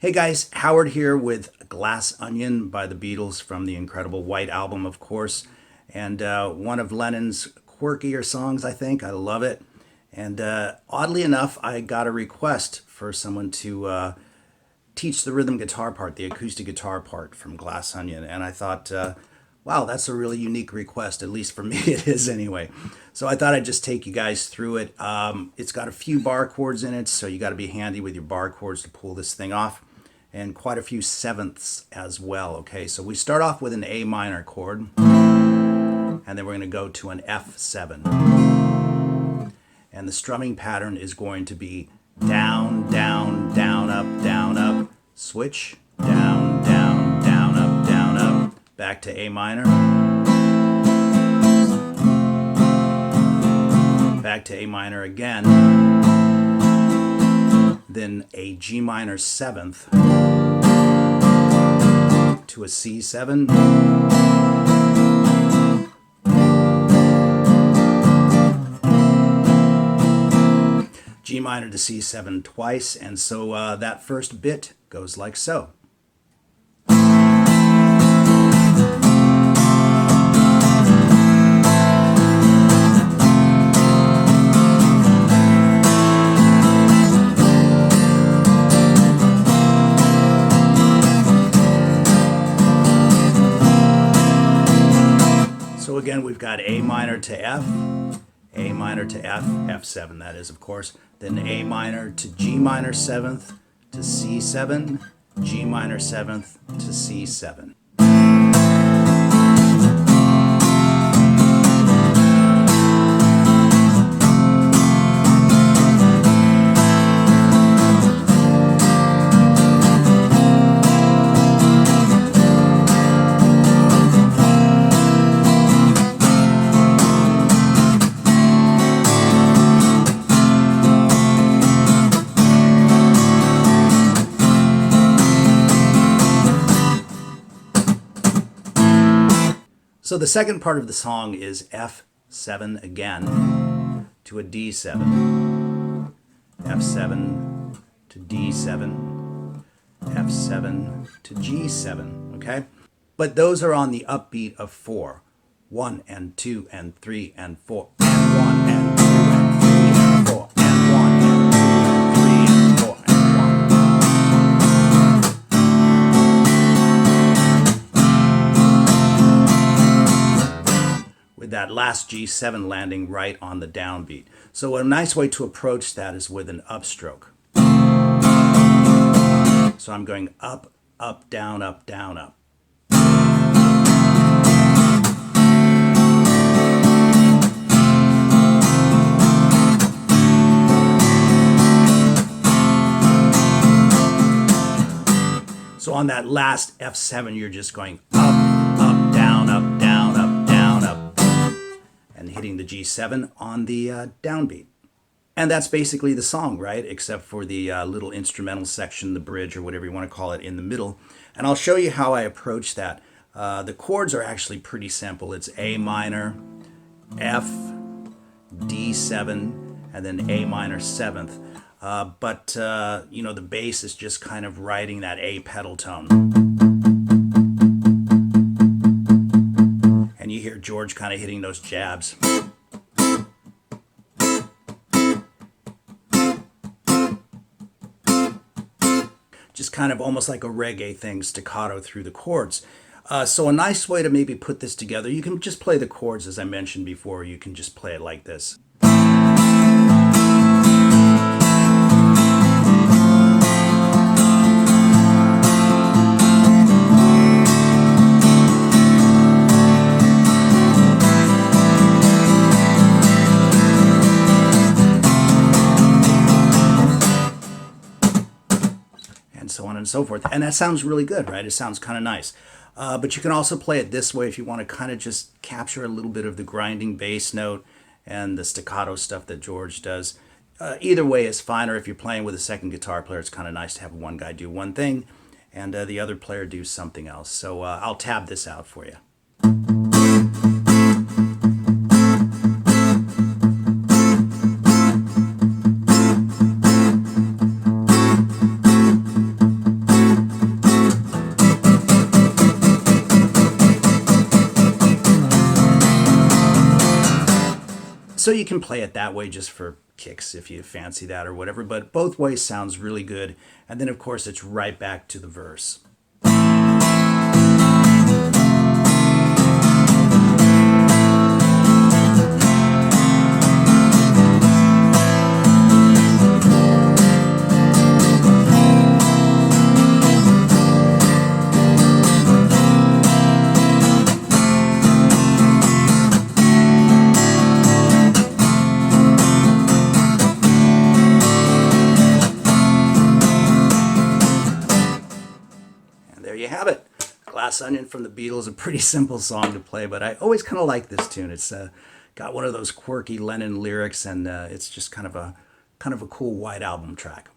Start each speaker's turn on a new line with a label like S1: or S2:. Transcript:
S1: Hey guys, Howard here with Glass Onion by the Beatles from the incredible White Album, of course, and one of Lennon's quirkier songs, I think. I love it. And oddly enough, I got a request for someone to teach the rhythm guitar part, the acoustic guitar part from Glass Onion, and I thought, wow, that's a really unique request, at least for me it is anyway. So I thought I'd just take you guys through it. It's got a few bar chords in it, so you got to be handy with your bar chords to pull this thing off, and quite a few sevenths as well. Okay, so we start off with an A minor chord, and then we're going to go to an F7. And the strumming pattern is going to be down, down, down, up, switch, down, down, down, up, back to A minor, back to A minor again, then a G minor seventh to a C7, G minor to C7 twice, and so that first bit goes like so. So again, we've got A minor to F, A minor to F, F7 that is, of course, then A minor to G minor 7th to C7, G minor 7th to C7. So the second part of the song is F7 again to a D7, F7 to D7, F7 to G7, okay? But those are on the upbeat of 4. 1 and 2 and 3 and 4, and 1 and 2 and 3 and 4, and 1 and 2 and 3 and 4, and 1. With that last G7 landing right on the downbeat. So a nice way to approach that is with an upstroke. So I'm going up, up, down, up, down, up. So on that last F7, you're just going up, up, down, up, down, up, down, up, and hitting the G7 on the downbeat. And that's basically the song, right? Except for the little instrumental section, the bridge, or whatever you want to call it, in the middle. And I'll show you how I approach that. The chords are actually pretty simple. It's A minor, F, D7, and then A minor 7th. But you know, the bass is just kind of riding that A pedal tone. And you hear George kind of hitting those jabs. Just kind of almost like a reggae thing, staccato through the chords. So a nice way to maybe put this together, you can just play the chords as I mentioned before. You can just play it like this. And so on and so forth. And that sounds really good, right? It sounds kind of nice. But you can also play it this way if you want to kind of just capture a little bit of the grinding bass note and the staccato stuff that George does. Either way is fine, or if you're playing with a second guitar player, it's kind of nice to have one guy do one thing and the other player do something else. So I'll tab this out for you. So you can play it that way just for kicks if you fancy that or whatever, but both ways sounds really good. And then, of course, it's right back to the verse. There you have it. Glass Onion from the Beatles, a pretty simple song to play, but I always kind of like this tune. It's got one of those quirky Lennon lyrics, and it's just kind of a cool White Album track.